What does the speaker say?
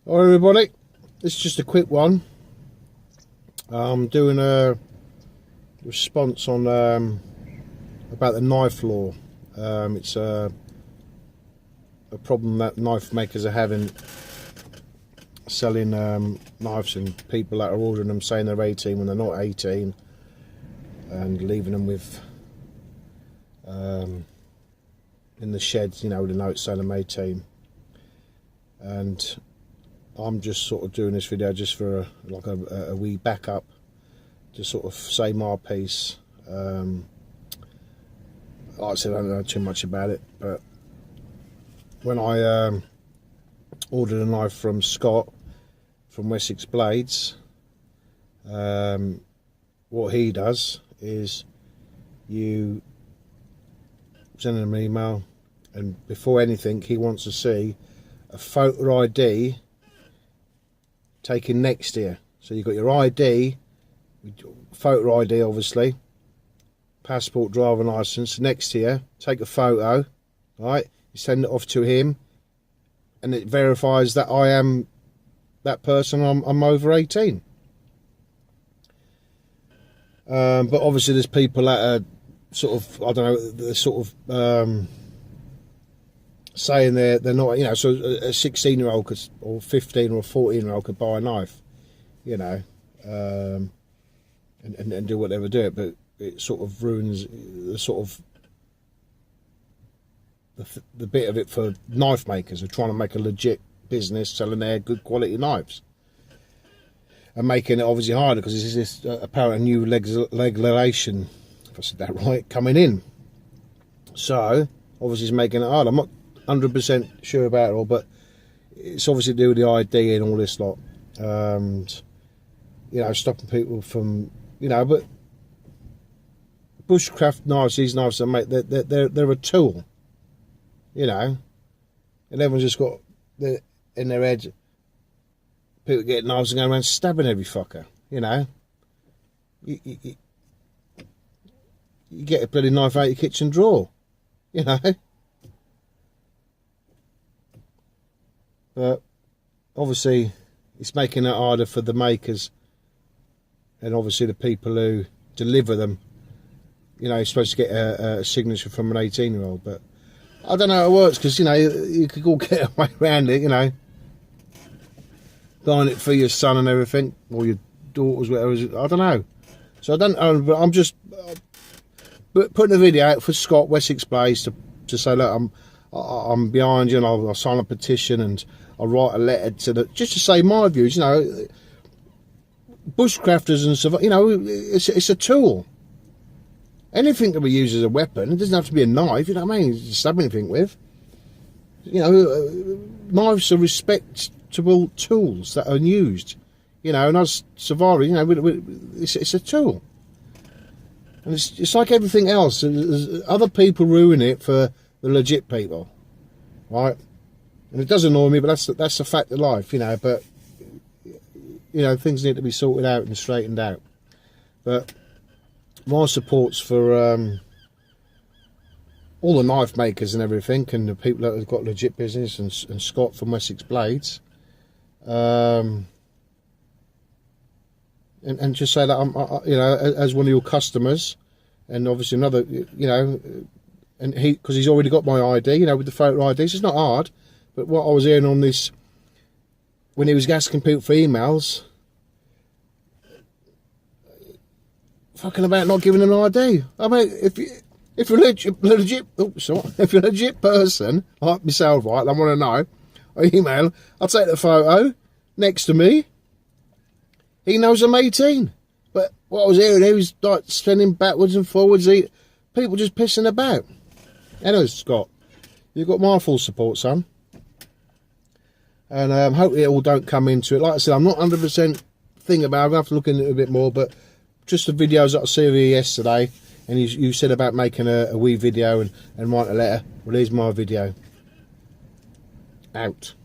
Hi everybody, this is just a quick one. I'm doing a response on about the knife law. It's a problem that knife makers are having selling knives, and people that are ordering them saying they're 18 when they're not 18, and leaving them with in the sheds, you know, with a note saying I'm 18. And I'm just sort of doing this video just for a wee backup to sort of say my piece. Like I said, I don't know too much about it, but when I ordered a knife from Scott from Wessex Blades, what he does is you send him an email, and before anything he wants to see a photo ID taken next to you. So you've got your ID, photo ID obviously, passport, driving licence next to you, take a photo, right, you send it off to him, and it verifies that I am that person, I'm over 18. But obviously there's people that are sort of, I don't know, they're sort of saying they're not, you know, so a 16-year-old could, or 15 or 14-year-old could buy a knife, you know, and do whatever, do it, but it sort of ruins the sort of the bit of it for knife makers who are trying to make a legit business selling their good quality knives, and making it obviously harder because this is this apparent new legislation, if I said that right, coming in. So obviously it's making it hard. I'm not 100% sure about it all, but it's obviously to do with the ID and all this lot, and you know, stopping people from, you know, but bushcraft knives, these knives are made, they're a tool, you know, and everyone's just got in their head, people get knives and go around stabbing every fucker, you know. You get a bloody knife out your kitchen drawer, you know. But obviously it's making it harder for the makers, and obviously the people who deliver them. You know, you're supposed to get a signature from an 18-year-old, but I don't know how it works, because, you know, you could all get away around it, you know, buying it for your son and everything, or your daughters, whatever. I don't know. So I don't know, but I'm just putting a video out for Scott Wessex Blades to say, look, I'm behind you, and I'll sign a petition, and I'll write a letter to just to say my views. You know, bushcrafters and stuff, you know, it's a tool. Anything can be used as a weapon. It doesn't have to be a knife, you know what I mean? You can stab anything with. You know, knives are respectable tools that are used. You know, and us survivors, you know, it's a tool. And it's like everything else. Other people ruin it for the legit people, right? And it does annoy me, but that's a fact of life, you know. But you know, things need to be sorted out and straightened out. But my support's for all the knife makers and everything, and the people that have got legit business, and Scott from Wessex Blades, and just say that I'm, you know, as one of your customers, and obviously another, you know, and because he's already got my ID, you know, with the photo ID, so it's not hard. But what I was hearing on this, when he was asking people for emails, fucking about not giving an ID. I mean, if you're legit, if you're a legit person like myself, right, I want to know, I email, I'll take the photo next to me. He knows I'm 18. But what I was hearing, he was like spinning backwards and forwards, people just pissing about. Anyway, Scott, you've got my full support, son. And hopefully it all don't come into it. Like I said, I'm not 100% thing about it. I'm going to have to look into it a bit more, but just the videos that I saw you yesterday, and you said about making a wee video and write a letter. Well, here's my video. Out.